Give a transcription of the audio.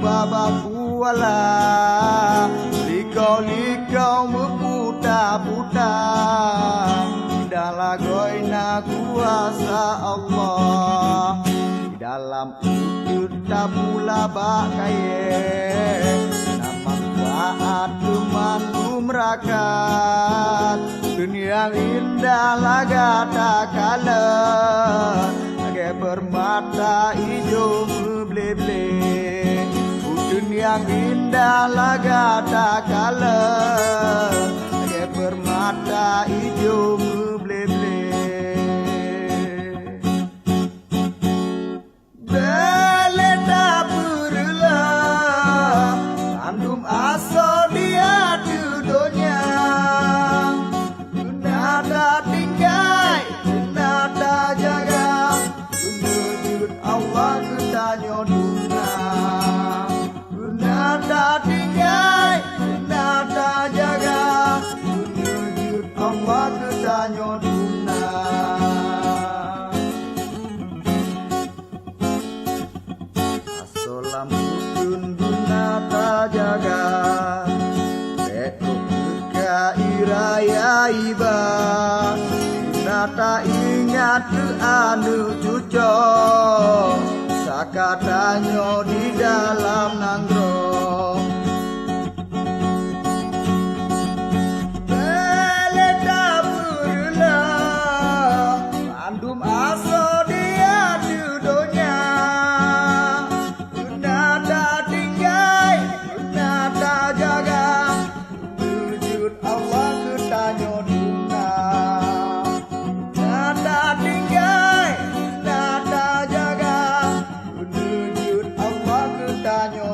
babakuala likau meputa-puta dalam goina kuasa Allah di dalam wujud tabula bakaye manfaat memandum rakat dunia indah laga tak kalah agai permata hijau meble-ble dunia indah laga tak kalah agai permata hijau meble-ble asal dia dunia nada tinggai nada jaga wujud Allah ketanya dunia nada tinggai nada jaga wujud Allah ketanya dunia asalam pun guna tak jaga iraya iba nata ingat anu cuco sakatanyo di dalam nanggro beleda burula andum aso dia dudonya nada tinggai nada jaga Allah ketanya dunia nada tinggai nada jaga wujud Allah ketanya